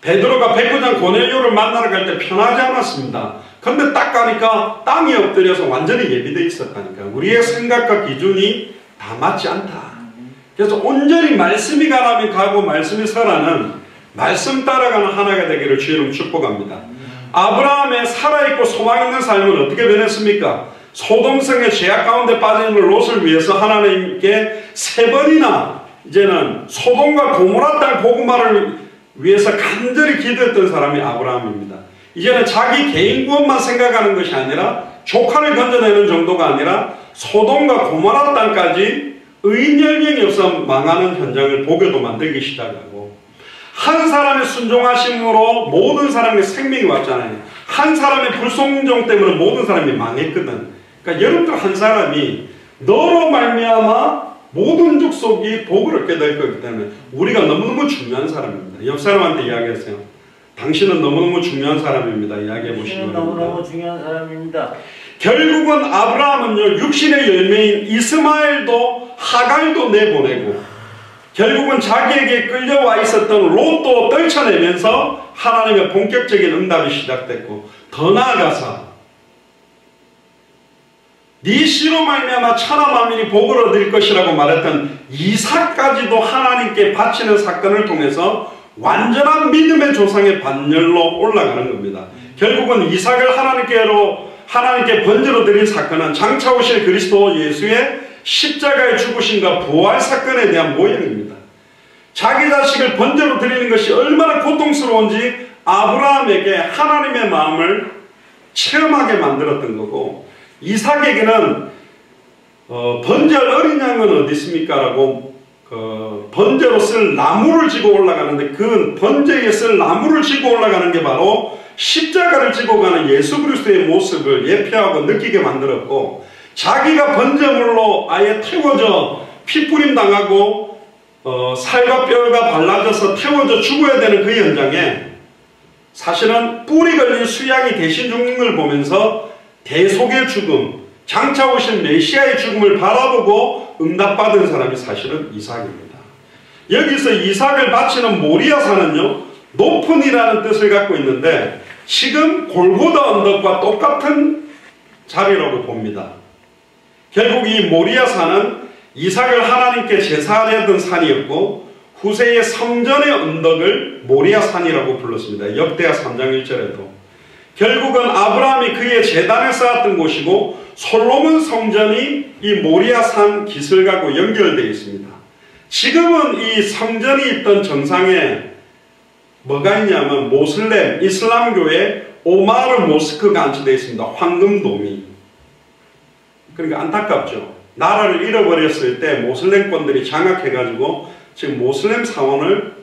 Speaker 2: 베드로가 백부장 고넬료를 만나러 갈 때 편하지 않았습니다. 근데 딱 가니까 땅이 엎드려서 완전히 예비되어 있었다니까. 우리의 생각과 기준이 다 맞지 않다. 그래서 온전히 말씀이 가라면 가고 말씀이 서라는 말씀 따라가는 하나가 되기를 주님 축복합니다. 아브라함의 살아있고 소망 있는 삶은 어떻게 변했습니까? 소돔성의 죄악 가운데 빠진 롯을 위해서 하나님께 3번이나 이제는 소돔과 고모라 땅 복음화를 위해서 간절히 기도했던 사람이 아브라함입니다. 이제는 자기 개인 구원만 생각하는 것이 아니라 조카를 건져내는 정도가 아니라 소돔과 고모라 땅까지 의인 10명이 없어 망하는 현장을 보게도 만들기 시작하고, 한 사람의 순종하심으로 모든 사람의 생명이 왔잖아요. 한 사람의 불순종 때문에 모든 사람이 망했거든. 그러니까 여러분들 한 사람이 너로 말미암아 모든 족속이 복을 얻게 될 거기 때문에 우리가 너무너무 중요한 사람입니다. 옆 사람한테 이야기하세요. 당신은 너무너무 중요한 사람입니다. 이야기해 보시기 바랍니다.
Speaker 3: 너무너무 중요한 사람입니다.
Speaker 2: 결국은 아브라함은요, 육신의 열매인 이스마엘도 하갈도 내보내고, 결국은 자기에게 끌려와 있었던 롯도 떨쳐내면서 하나님의 본격적인 응답이 시작됐고, 더 나아가서 네 씨로 말미암아 천하 만민이 복을 얻을 것이라고 말했던 이삭까지도 하나님께 바치는 사건을 통해서 완전한 믿음의 조상의 반열로 올라가는 겁니다. 결국은 이삭을 하나님께 번제로 드린 사건은 장차 오실 그리스도 예수의 십자가의 죽으심과 부활 사건에 대한 모형입니다. 자기 자식을 번제로 드리는 것이 얼마나 고통스러운지 아브라함에게 하나님의 마음을 체험하게 만들었던 거고, 이삭에게는 번제할 어린 양은 어디 있습니까? 라고 번제로 쓸 나무를 지고 올라가는데, 그 번제에 쓸 나무를 지고 올라가는 게 바로 십자가를 지고 가는 예수 그리스도의 모습을 예표하고 느끼게 만들었고, 자기가 번제물로 아예 태워져 피뿌림 당하고 살과 뼈가 발라져서 태워져 죽어야 되는 그 현장에 사실은 뿔이 걸린 수양이 대신 죽는 걸 보면서 대속의 죽음, 장차 오신 메시아의 죽음을 바라보고 응답받은 사람이 사실은 이삭입니다. 여기서 이삭을 바치는 모리아산은요, 높은이라는 뜻을 갖고 있는데 지금 골고다 언덕과 똑같은 자리라고 봅니다. 결국 이 모리아산은 이삭을 하나님께 제사하려던 산이었고, 후세의 성전의 언덕을 모리아산이라고 불렀습니다. 역대하 3장 1절에도. 결국은 아브라함이 그의 제단을 쌓았던 곳이고, 솔로몬 성전이 이 모리아산 기슭하고 연결되어 있습니다. 지금은 이 성전이 있던 정상에 뭐가 있냐면 모슬렘 이슬람교의 오마르 모스크가 안치되어 있습니다. 황금돔이. 그러니까 안타깝죠. 나라를 잃어버렸을 때 모슬렘권들이 장악해가지고 지금 모슬렘 사원을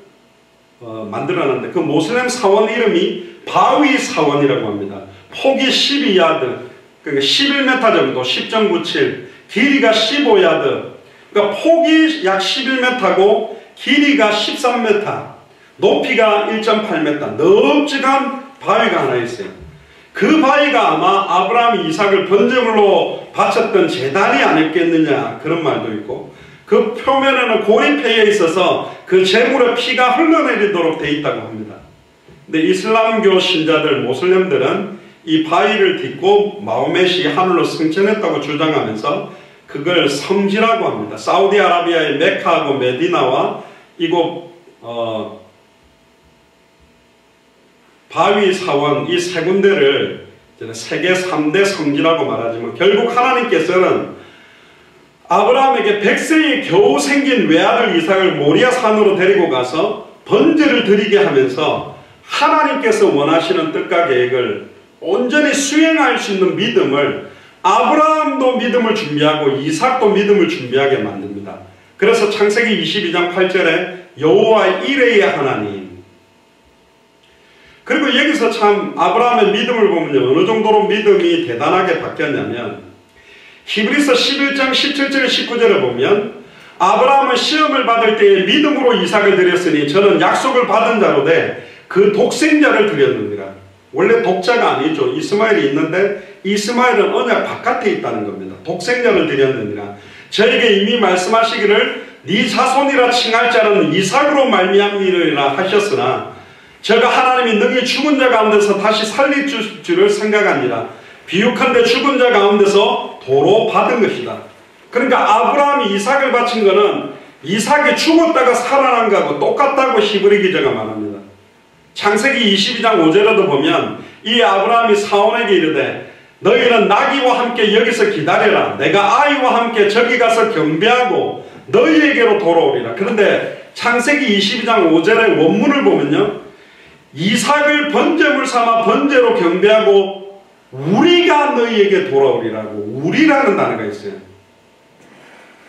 Speaker 2: 만들어놨는데, 그 모슬렘 사원 이름이 바위 사원이라고 합니다. 폭이 12야드, 그러니까 11m 정도, 10.97, 길이가 15야드, 그러니까 폭이 약 11m고 길이가 13m, 높이가 1.8m, 넓직한 바위가 하나 있어요. 그 바위가 아마 아브라함이 이삭을 번제물로 바쳤던 제단이 아니었겠느냐, 그런 말도 있고, 그 표면에는 고리패에 있어서 그 제물의 피가 흘러내리도록 되어 있다고 합니다. 근데 이슬람교 신자들, 모슬렘들은 이 바위를 딛고 마호멧이 하늘로 승천했다고 주장하면서 그걸 성지라고 합니다. 사우디아라비아의 메카하고 메디나와 이곳 바위 사원 이 세 군데를 세계 3대 성지라고 말하지만, 결국 하나님께서는 아브라함에게 100세에 겨우 생긴 외아들 이삭을 모리아 산으로 데리고 가서 번제를 드리게 하면서 하나님께서 원하시는 뜻과 계획을 온전히 수행할 수 있는 믿음을, 아브라함도 믿음을 준비하고 이삭도 믿음을 준비하게 만듭니다. 그래서 창세기 22장 8절에 여호와 이레의 하나님. 그리고 여기서 참 아브라함의 믿음을 보면요, 어느 정도로 믿음이 대단하게 바뀌었냐면, 히브리서 11장 17절 19절에 보면 아브라함은 시험을 받을 때에 믿음으로 이삭을 드렸으니 저는 약속을 받은 자로 돼 그 독생자를 드렸느니라. 원래 독자가 아니죠. 이스마엘이 있는데 이스마엘은 언약 바깥에 있다는 겁니다. 독생자를 드렸느니라. 저에게 이미 말씀하시기를 네 자손이라 칭할 자는 이삭으로 말미암으리라 하셨으나 제가 하나님이 능히 죽은 자 가운데서 다시 살릴 줄을 생각하니라. 비유컨대 죽은 자 가운데서 도로 받은 것이다. 그러니까 아브라함이 이삭을 바친 것은 이삭이 죽었다가 살아난 것하고 똑같다고 히브리 기자가 말합니다. 창세기 22장 5절에도 보면 이 아브라함이 사원에게 이르되 너희는 나귀와 함께 여기서 기다려라. 내가 아이와 함께 저기 가서 경배하고 너희에게로 돌아오리라. 그런데 창세기 22장 5절의 원문을 보면요, 이삭을 번제물 삼아 번제로 경배하고 우리가 너희에게 돌아오리라고, 우리라는 단어가 있어요.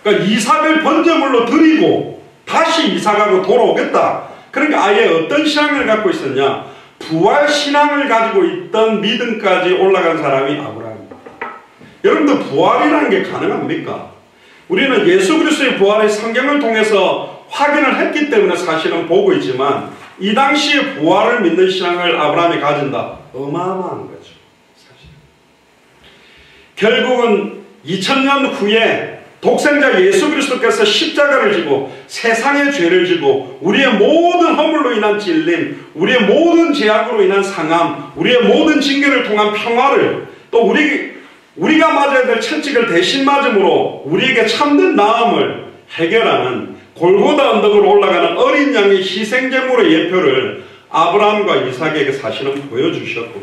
Speaker 2: 그러니까 이삭을 번제물로 드리고 다시 이삭하고 돌아오겠다. 그러니까 아예 어떤 신앙을 갖고 있었냐? 부활 신앙을 가지고 있던 믿음까지 올라간 사람이 아브라함입니다. 여러분들 부활이라는 게 가능합니까? 우리는 예수 그리스도의 부활의 성경을 통해서 확인을 했기 때문에 사실은 보고 있지만 이 당시에 부활을 믿는 신앙을 아브라함이 가진다. 어마어마한 거죠. 사실. 결국은 2000년 후에 독생자 예수 그리스도께서 십자가를 지고 세상의 죄를 지고 우리의 모든 허물로 인한 찔림, 우리의 모든 죄악으로 인한 상함, 우리의 모든 징계를 통한 평화를 또 우리가 맞아야 될 채찍을 대신 맞음으로 우리에게 참된 나음을 해결하는 골고다 언덕으로 올라가는 어린 양의 희생제물의 예표를 아브라함과 이삭에게 사실은 보여주셨고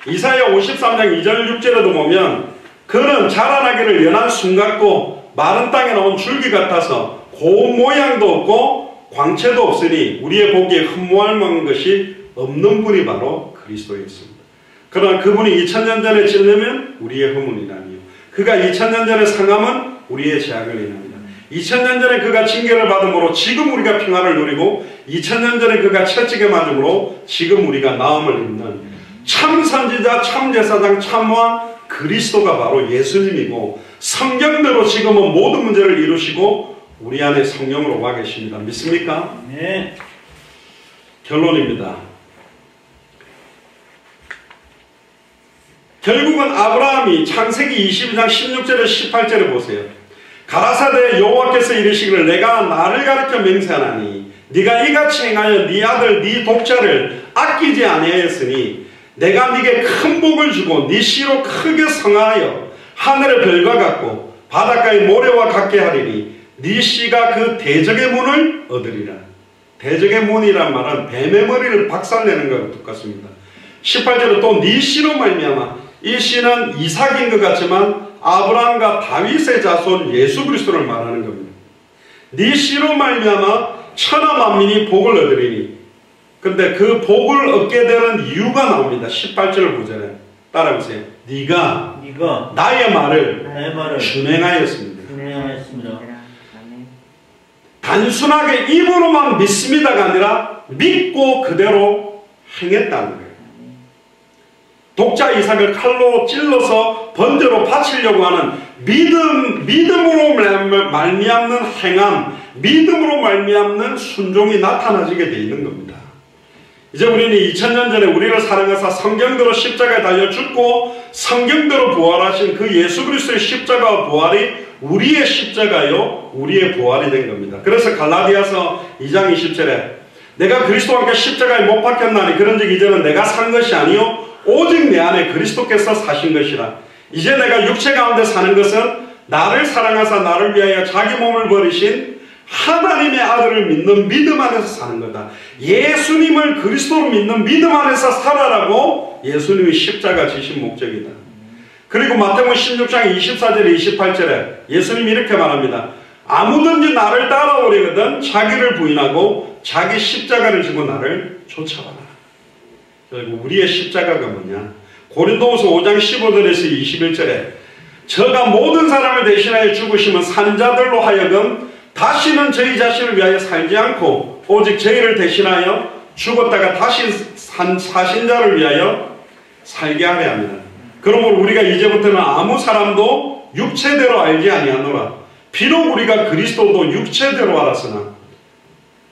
Speaker 2: 이사야 53장 2절 6절에도 보면 그는 자라나기를 연한 순 같고 마른 땅에 나온 줄기 같아서 고운 모양도 없고 광채도 없으니 우리의 보기에 흠모할 만한 것이 없는 분이 바로 그리스도였습니다. 그러나 그분이 2000년 전에 찔리면 우리의 허물이라니요. 그가 2000년 전에 상함은 우리의 죄악을 인합니다. 2000년 전에 그가 징계를 받음으로 지금 우리가 평화를 누리고 2000년 전에 그가 채찍에 맞음으로 지금 우리가 나음을 입는 참 선지자, 참 제사장, 참왕 그리스도가 바로 예수님이고 성경대로 지금은 모든 문제를 이루시고 우리 안에 성령으로 와 계십니다. 믿습니까?
Speaker 3: 네.
Speaker 2: 결론입니다. 결국은 아브라함이 창세기 22장 16절에 18절에 보세요. 가라사대 여호와께서 이르시기를 내가 나를 가르쳐 맹세하나니 네가 이같이 행하여 네 아들 네 독자를 아끼지 아니하였으니 내가 네게 큰 복을 주고 네 씨로 크게 성하여 하늘의 별과 같고 바닷가의 모래와 같게 하리니 네 씨가 그 대적의 문을 얻으리라. 대적의 문이란 말은 뱀의 머리를 박살내는 것과 똑같습니다. 18절에 또 네 씨로 말미암아 이 씨는 이삭인 것 같지만 아브라함과 다윗의 자손 예수 그리스도를 말하는 겁니다. 네 씨로 말미암아 천하 만민이 복을 얻으리니 근데 그 복을 얻게 되는 이유가 나옵니다. 18절 구절에 따라보세요. 네가 나의 말을 준행하였습니다. 단순하게 입으로만 믿습니다가 아니라 믿고 그대로 행했다는 거예요. 독자 이삭을 칼로 찔러서 번제로 바치려고 하는 믿음으로 말미암는 행함, 믿음으로 말미암는 순종이 나타나지게 돼 있는 겁니다. 이제 우리는 2000년 전에 우리를 사랑하사 성경대로 십자가에 달려 죽고 성경대로 부활하신 그 예수 그리스도의 십자가와 부활이 우리의 십자가요 우리의 부활이 된 겁니다. 그래서 갈라디아서 2장 20절에 내가 그리스도와 함께 십자가에 못 박혔나니 그런즉 이제는 내가 산 것이 아니요 오직 내 안에 그리스도께서 사신 것이라. 이제 내가 육체 가운데 사는 것은 나를 사랑하사 나를 위하여 자기 몸을 버리신 하나님의 아들을 믿는 믿음 안에서 사는 거다. 예수님을 그리스도로 믿는 믿음 안에서 살아라고 예수님이 십자가 지신 목적이다. 그리고 마태복음 16장 24절 28절에 예수님이 이렇게 말합니다. 아무든지 나를 따라오려거든 자기를 부인하고 자기 십자가를 지고 나를 쫓아와라. 결국 우리의 십자가가 뭐냐? 고린도후서 5장 15절에서 21절에 저가 모든 사람을 대신하여 죽으시면 산자들로 하여금 다시는 저희 자신을 위하여 살지 않고 오직 저희를 대신하여 죽었다가 다시 사신 자를 위하여 살게 하려 합니다. 그러므로 우리가 이제부터는 아무 사람도 육체대로 알지 아니하노라. 비록 우리가 그리스도도 육체대로 알았으나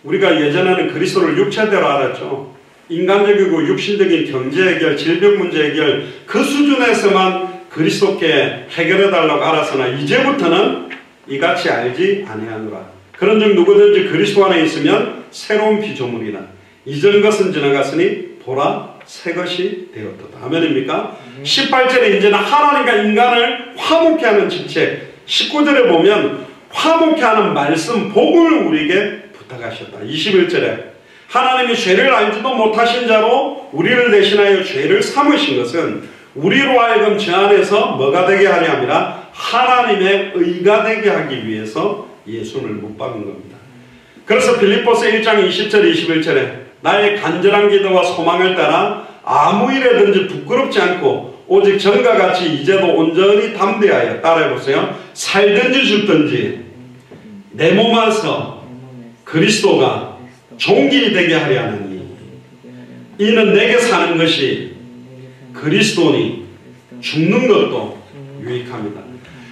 Speaker 2: 우리가 예전에는 그리스도를 육체대로 알았죠. 인간적이고 육신적인 경제 해결, 질병 문제 해결 그 수준에서만 그리스도께 해결해달라고 알았으나 이제부터는 이같이 알지 아니하노라. 그런즉 누구든지 그리스도 안에 있으면 새로운 피조물이라. 이전 것은 지나갔으니 보라 새 것이 되었도다. 아멘입니까? 18절에 이제는 하나님과 인간을 화목케 하는 직책, 19절에 보면 화목케 하는 말씀, 복을 우리에게 부탁하셨다. 21절에 하나님이 죄를 알지도 못하신 자로 우리를 대신하여 죄를 삼으신 것은 우리로 하여금 저 안에서 뭐가 되게 하려 함이라 하나님의 의가 되게 하기 위해서 예수를 못 박은 겁니다. 그래서 빌립보서 1장 20절 21절에 나의 간절한 기도와 소망을 따라 아무 일에든지 부끄럽지 않고 오직 전과 같이 이제도 온전히 담대하여 따라해보세요. 살든지 죽든지 내 몸 안에서 그리스도가 종기 되게 하려 하느니 이는 내게 사는 것이 그리스도니 죽는 것도 유익합니다.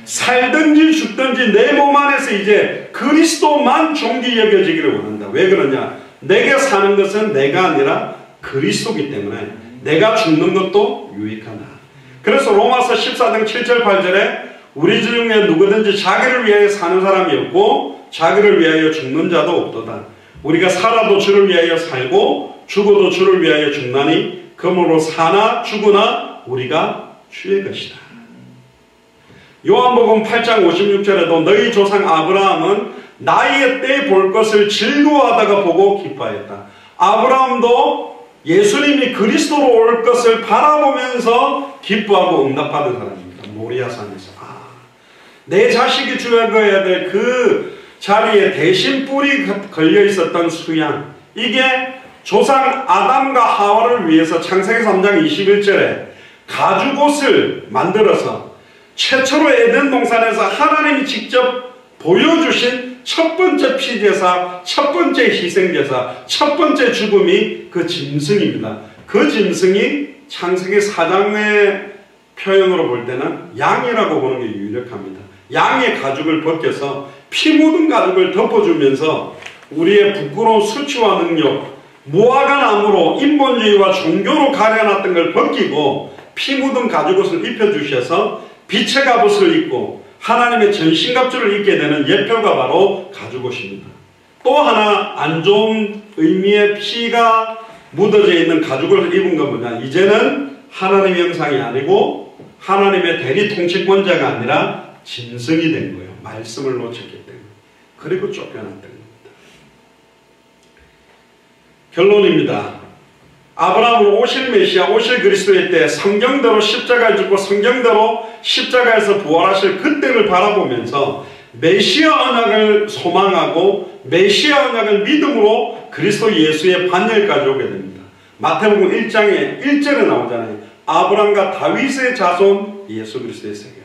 Speaker 2: 살든지 죽든지 내 몸 안에서 이제 그리스도만 종기 여겨지기를 원한다. 왜 그러냐? 내게 사는 것은 내가 아니라 그리스도이기 때문에 내가 죽는 것도 유익하다. 그래서 로마서 14장 7절 8절에 우리 중에 누구든지 자기를 위하여 사는 사람이 없고 자기를 위하여 죽는 자도 없도다. 우리가 살아도 주를 위하여 살고 죽어도 주를 위하여 죽나니 그러므로 사나 죽으나 우리가 주의 것이다. 요한복음 8장 56절에도 너희 조상 아브라함은 나이의 때 볼 것을 즐거워하다가 보고 기뻐했다. 아브라함도 예수님이 그리스도로 올 것을 바라보면서 기뻐하고 응답받은 사람입니다. 모리아산에서 내 자식이 죽어야 될 그 자리에 대신 뿔이 걸려 있었던 수양, 이게 조상 아담과 하와를 위해서 창세기 3장 21절에 가죽옷을 만들어서 최초로 에덴 동산에서 하나님이 직접 보여주신 첫 번째 피제사, 첫 번째 희생제사, 첫 번째 죽음이 그 짐승입니다. 그 짐승이 창세기 4장의 표현으로 볼 때는 양이라고 보는 게 유력합니다. 양의 가죽을 벗겨서 피 묻은 가죽을 덮어주면서 우리의 부끄러운 수치와 능력, 무화과 나무로 인본주의와 종교로 가려놨던 걸 벗기고 피 묻은 가죽옷을 입혀주셔서 빛의 갑옷을 입고 하나님의 전신갑주를 입게 되는 예표가 바로 가죽옷입니다. 또 하나 안 좋은 의미의 피가 묻어져 있는 가죽을 입은 건 뭐냐? 이제는 하나님의 형상이 아니고 하나님의 대리 통치권자가 아니라 짐승이 된 거예요. 말씀을 놓쳤기 때문에. 그리고 쫓겨났던 겁니다. 결론입니다. 아브라함은 오실 메시아, 오실 그리스도의 때 성경대로 십자가를 짓고 성경대로 십자가에서 부활하실 그때를 바라보면서 메시아 언약을 소망하고 메시아 언약을 믿음으로 그리스도 예수의 반열까지 오게 됩니다. 마태복음 1장에 1절에 나오잖아요. 아브라함과 다윗의 자손 예수 그리스도의 세계라.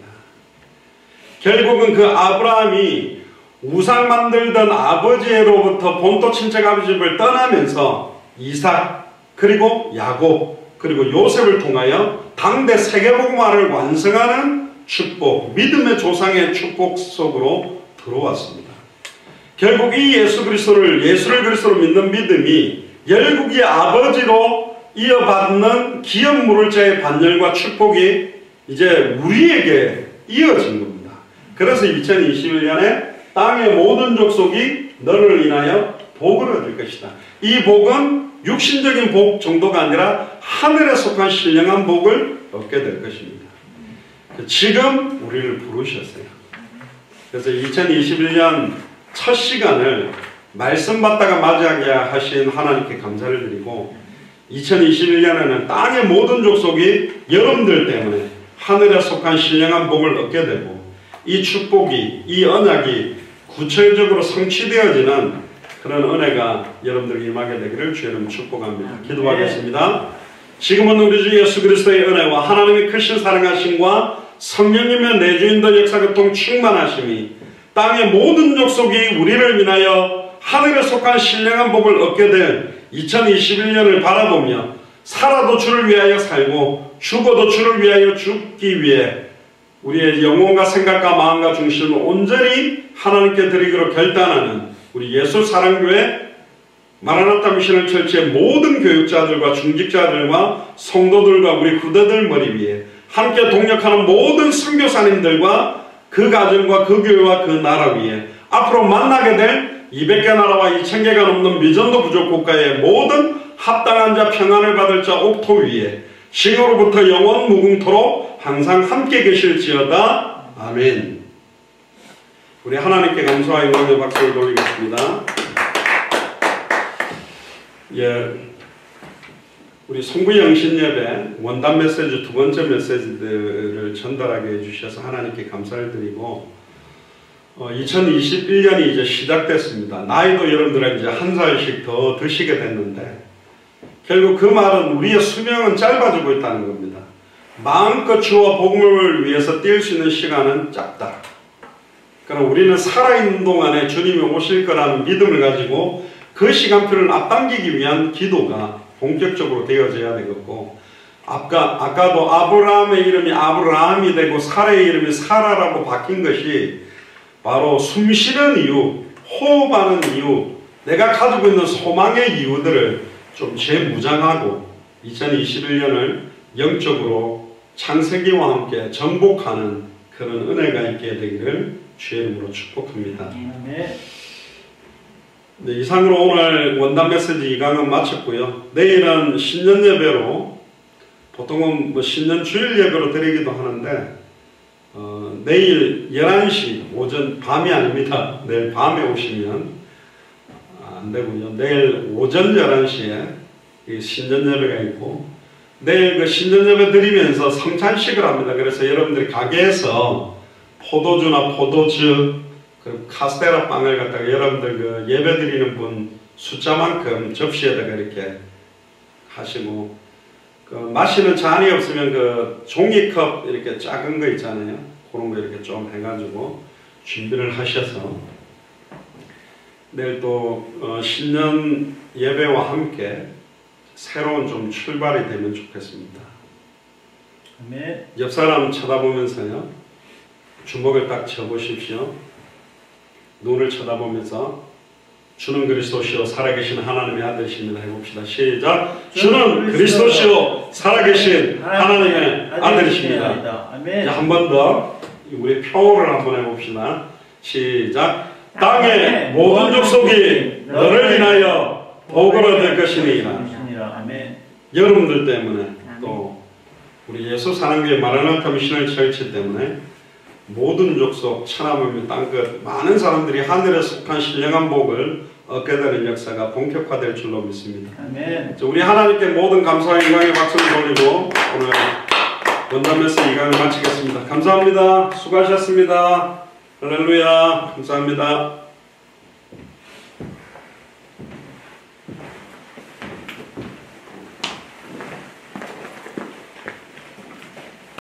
Speaker 2: 결국은 그 아브라함이 우상 만들던 아버지로부터 본토 친척 아버지 집을 떠나면서 이삭 그리고 야곱 그리고 요셉을 통하여 당대 세계복음화를 완성하는 축복, 믿음의 조상의 축복 속으로 들어왔습니다. 결국 이 예수를 그리스도로 믿는 믿음이 열국의 아버지로 이어받는 기업 무를자의 반열과 축복이 이제 우리에게 이어진 겁니다. 그래서 2021년에 땅의 모든 족속이 너를 인하여 복을 얻을 것이다. 이 복은 육신적인 복 정도가 아니라 하늘에 속한 신령한 복을 얻게 될 것입니다. 지금 우리를 부르셨어요. 그래서 2021년 첫 시간을 말씀 받다가 맞이하게 하신 하나님께 감사를 드리고 2021년에는 땅의 모든 족속이 여러분들 때문에 하늘에 속한 신령한 복을 얻게 되고 이 축복이, 이 언약이 구체적으로 성취되어지는 그런 은혜가 여러분들에게 임하게 되기를 주의 이름으로 축복합니다. 기도하겠습니다. 지금은 우리 주 예수 그리스도의 은혜와 하나님의 크신 사랑하심과 성령님의 내주인도 역사교통 충만하심이 땅의 모든 족속이 우리를 인하여 하늘에 속한 신령한 복을 얻게 될 2021년을 바라보며 살아도 주를 위하여 살고 죽어도 주를 위하여 죽기 위해 우리의 영혼과 생각과 마음과 중심을 온전히 하나님께 드리기로 결단하는 우리 예수 사랑교회 마라나타 미션을 철치의 모든 교육자들과 중직자들과 성도들과 우리 후대들 머리 위에 함께 동역하는 모든 선교사님들과 그 가정과 그 교회와 그 나라 위에 앞으로 만나게 될 200개 나라와 2000개가 넘는 미전도 부족 국가의 모든 합당한 자 평안을 받을 자 옥토 위에 지금으로부터 영원 무궁토록 항상 함께 계실지어다. 아멘. 우리 하나님께 감사와 영광의 박수를 돌리겠습니다. 예, 우리 송구영신 예배 원단 메시지 두 번째 메시지들을 전달하게 해주셔서 하나님께 감사를 드리고 2021년이 이제 시작됐습니다. 나이도 여러분들은 이제 한 살씩 더 드시게 됐는데 결국 그 말은 우리의 수명은 짧아지고 있다는 겁니다. 마음껏 주와 복음을 위해서 뛸 수 있는 시간은 짧다. 그러나 우리는 살아있는 동안에 주님이 오실 거라는 믿음을 가지고 그 시간표를 앞당기기 위한 기도가 본격적으로 되어져야 되겠고, 아까도 아브라함의 이름이 아브라함이 되고 사라의 이름이 사라라고 바뀐 것이 바로 숨쉬는 이유, 호흡하는 이유, 내가 가지고 있는 소망의 이유들을 좀 재무장하고 2021년을 영적으로 창세기와 함께 정복하는 그런 은혜가 있게 되기를 주의 이름으로 축복합니다. 네, 이상으로 오늘 원단 메시지 2강은 마쳤고요. 내일은 신년 예배로, 보통은 신년 주일 예배로 드리기도 하는데 내일 11시 오전, 밤이 아닙니다. 내일 밤에 오시면 안 되고요. 내일 오전 11시에 신년 예배가 있고, 내일 그 신년 예배 드리면서 성찬식을 합니다. 그래서 여러분들이 가게에서 포도주나 포도즙, 그리고 카스테라 빵을 갖다가 여러분들 그 예배 드리는 분 숫자만큼 접시에다가 이렇게 하시고, 그 마시는 잔이 없으면 그 종이컵 이렇게 작은 거 있잖아요. 그런 거 이렇게 좀 해가지고 준비를 하셔서 내일 또 신년 예배와 함께 새로운 좀 출발이 되면 좋겠습니다.
Speaker 3: 아멘.
Speaker 2: 옆 사람 쳐다보면서요, 주먹을 딱 쥐어보십시오. 눈을 쳐다보면서 주는 그리스도시요 살아계신 하나님의 아들이십니다 해봅시다. 시작. 주는 그리스도시요 살아계신 하나님의 아들이십니다. 한 번 더 우리 표를 한번 해봅시다. 시작. 땅의 모든 족속이 너를 인하여 복을 얻을 것이니라. 여러분들 때문에, 또 우리 예수 사랑교회 마라나타 미셔널 처치 때문에 모든 족속 천하만민 땅끝 많은 사람들이 하늘에 속한 신령한 복을 얻게 되는 역사가 본격화될 줄로 믿습니다.
Speaker 3: 아멘.
Speaker 2: 우리 하나님께 모든 감사와 영광의 박수를 돌리고 오늘 원단 메시지 2강을 마치겠습니다. 감사합니다. 수고하셨습니다. 할렐루야. 감사합니다.